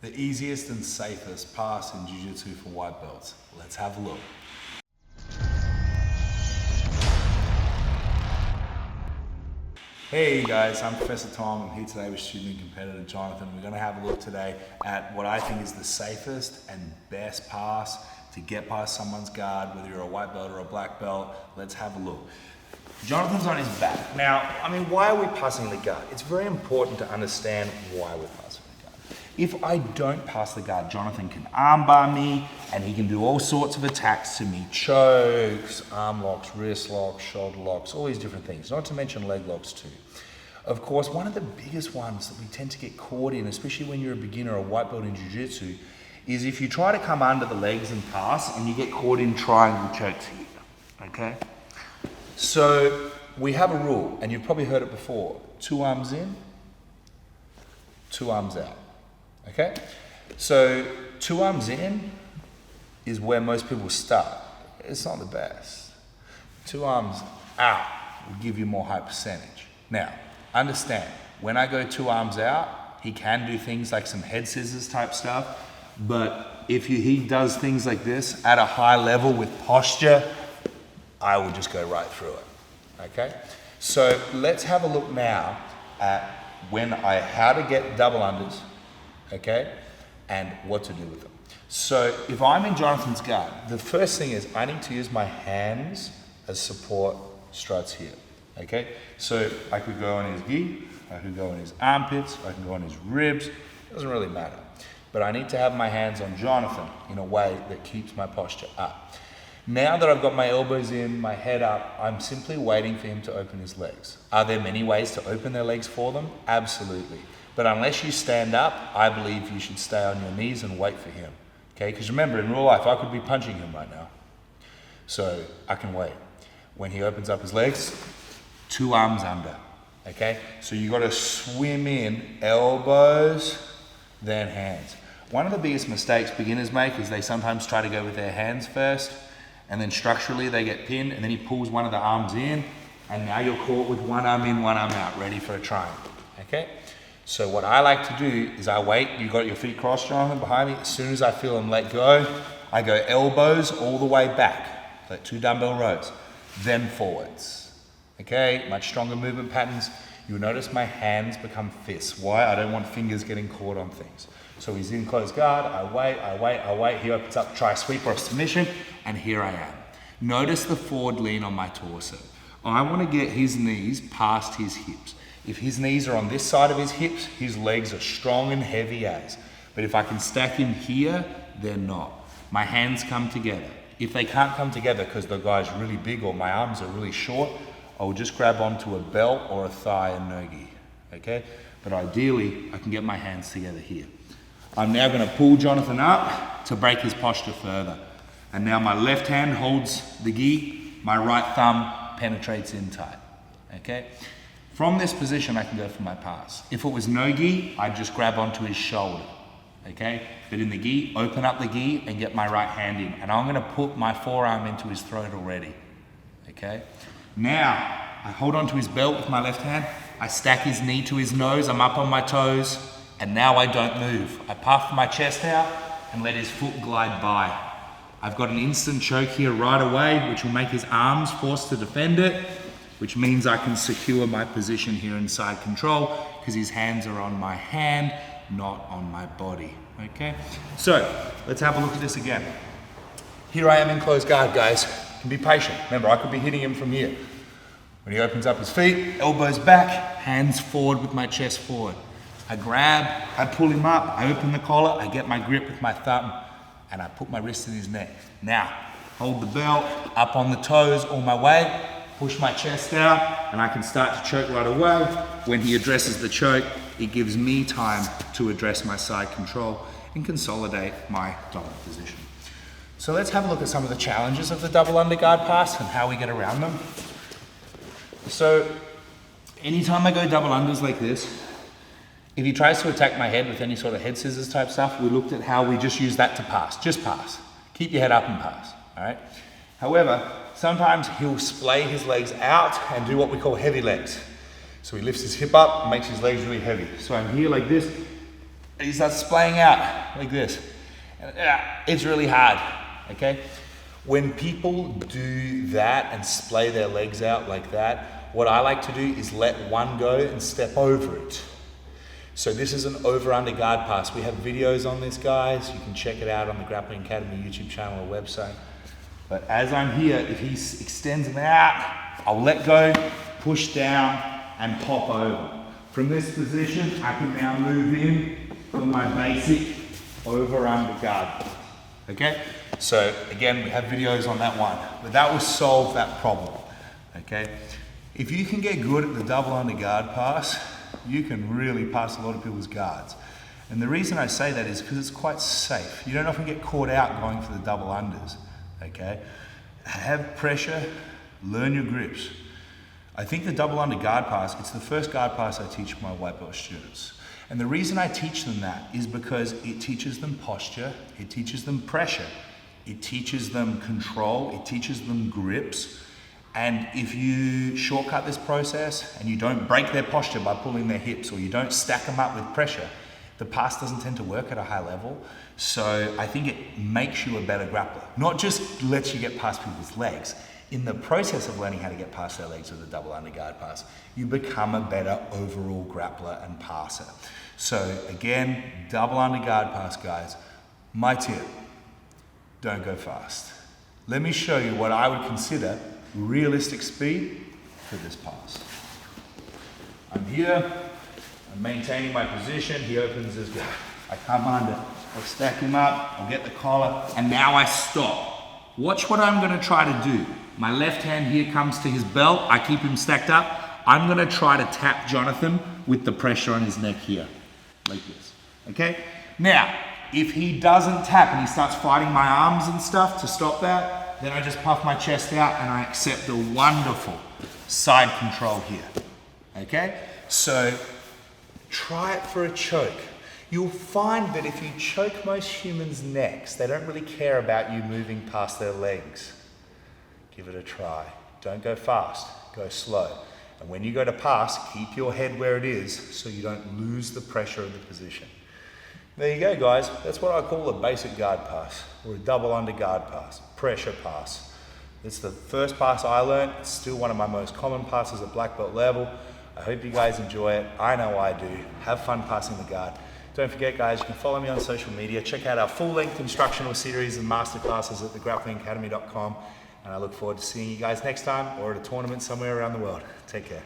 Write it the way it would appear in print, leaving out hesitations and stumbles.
The easiest and safest pass in Jiu-Jitsu for white belts. Let's have a look. Hey guys, I'm Prof Tom. I'm here today with student and competitor Jonathan. We're going to have a look today at what I think is the safest and best pass to get past someone's guard, whether you're a white belt or a black belt. Let's have a look. Jonathan's on his back. Now, why are we passing the guard? It's very important to understand why we're passing the guard. If I don't pass the guard, Jonathan can armbar me and he can do all sorts of attacks to me. Chokes, arm locks, wrist locks, shoulder locks, all these different things, not to mention leg locks too. Of course, one of the biggest ones that we tend to get caught in, especially when you're a beginner or a white belt in Jiu-Jitsu, is if you try to come under the legs and pass and you get caught in triangle chokes here, okay? So we have a rule, and you've probably heard it before, 2 arms in, 2 arms out, okay? So 2 arms in is where most people start. It's not the best. 2 arms out will give you more high percentage. Now, understand, when I go 2 arms out, he can do things like some head scissors type stuff, but if he does things like this at a high level with posture, I will just go right through it, okay? So let's have a look now at how to get double unders, okay? And what to do with them. So if I'm in Jonathan's guard, the first thing is I need to use my hands as support struts here, okay? So I could go on his gi, I could go on his armpits, I can go on his ribs, it doesn't really matter. But I need to have my hands on Jonathan in a way that keeps my posture up. Now that I've got my elbows in, my head up, I'm simply waiting for him to open his legs. Are there many ways to open their legs for them? Absolutely. But unless you stand up, I believe you should stay on your knees and wait for him. Okay, because remember, in real life, I could be punching him right now. So I can wait. When he opens up his legs, 2 arms under, okay? So you gotta swim in, elbows, then hands. One of the biggest mistakes beginners make is they sometimes try to go with their hands first, and then structurally they get pinned, and then he pulls one of the arms in, and now you're caught with 1 arm in, 1 arm out, ready for a triangle, okay? So what I like to do is I wait, you got your feet crossed, Jonathan, behind me. As soon as I feel them let go, I go elbows all the way back, like 2 dumbbell rows, then forwards, okay? Much stronger movement patterns. You'll notice my hands become fists. Why? I don't want fingers getting caught on things. So he's in close guard, I wait. He opens up, try a sweep or a submission, and here I am. Notice the forward lean on my torso. I want to get his knees past his hips. If his knees are on this side of his hips, his legs are strong and heavy as. But if I can stack him here, they're not. My hands come together. If they can't come together because the guy's really big or my arms are really short, I will just grab onto a belt or a thigh and no-gi, okay? But ideally, I can get my hands together here. I'm now gonna pull Jonathan up to break his posture further. And now my left hand holds the gi, my right thumb penetrates in tight, okay? From this position, I can go for my pass. If it was no gi, I'd just grab onto his shoulder, okay? But in the gi, open up the gi and get my right hand in. And I'm gonna put my forearm into his throat already, okay? Now, I hold onto his belt with my left hand, I stack his knee to his nose, I'm up on my toes, and now I don't move. I puff my chest out and let his foot glide by. I've got an instant choke here right away, which will make his arms forced to defend it, which means I can secure my position here in side control because his hands are on my hand, not on my body, okay? So, let's have a look at this again. Here I am in close guard, guys. You can be patient. Remember, I could be hitting him from here. When he opens up his feet, elbows back, hands forward with my chest forward. I grab, I pull him up, I open the collar, I get my grip with my thumb, and I put my wrist in his neck. Now, hold the belt, up on the toes all my way, push my chest out, and I can start to choke right away. When he addresses the choke, it gives me time to address my side control and consolidate my dominant position. So let's have a look at some of the challenges of the double underguard pass and how we get around them. So, anytime I go double unders like this, if he tries to attack my head with any sort of head scissors type stuff, we looked at how we just use that to pass. Just pass. Keep your head up and pass, all right? However, sometimes he'll splay his legs out and do what we call heavy legs. So he lifts his hip up, makes his legs really heavy. So I'm here like this, he starts splaying out like this. And, it's really hard, okay? When people do that and splay their legs out like that, what I like to do is let one go and step over it. So this is an over-under guard pass. We have videos on this, guys. You can check it out on the Grappling Academy YouTube channel or website. But as I'm here, if he extends them out, I'll let go, push down, and hop over. From this position, I can now move in for my basic over-under guard. Okay? So again, we have videos on that one, but that will solve that problem. Okay? If you can get good at the double under guard pass, you can really pass a lot of people's guards. And the reason I say that is because it's quite safe. You don't often get caught out going for the double unders. Okay? Have pressure, learn your grips. I think the double under guard pass, it's the first guard pass I teach my white belt students. And the reason I teach them that is because it teaches them posture, it teaches them pressure, it teaches them control, it teaches them grips. And if you shortcut this process and you don't break their posture by pulling their hips, or you don't stack them up with pressure, the pass doesn't tend to work at a high level. So I think it makes you a better grappler. Not just lets you get past people's legs. In the process of learning how to get past their legs with a double under guard pass, you become a better overall grappler and passer. So again, double under guard pass, guys. My tip, don't go fast. Let me show you what I would consider realistic speed for this pass. I'm here, I'm maintaining my position, he opens his guard. I come under, I'll stack him up, I'll get the collar, and now I stop. Watch what I'm gonna try to do. My left hand here comes to his belt, I keep him stacked up. I'm gonna try to tap Jonathan with the pressure on his neck here, like this, okay? Now, if he doesn't tap and he starts fighting my arms and stuff to stop that, then I just puff my chest out and I accept the wonderful side control here, okay? So, try it for a choke. You'll find that if you choke most humans' necks, they don't really care about you moving past their legs. Give it a try. Don't go fast, go slow. And when you go to pass, keep your head where it is so you don't lose the pressure of the position. There you go, guys. That's what I call a basic guard pass, or a double under guard pass, pressure pass. It's the first pass I learned. It's still one of my most common passes at black belt level. I hope you guys enjoy it. I know I do. Have fun passing the guard. Don't forget, guys, you can follow me on social media. Check out our full-length instructional series and masterclasses at thegrapplingacademy.com. And I look forward to seeing you guys next time, or at a tournament somewhere around the world. Take care.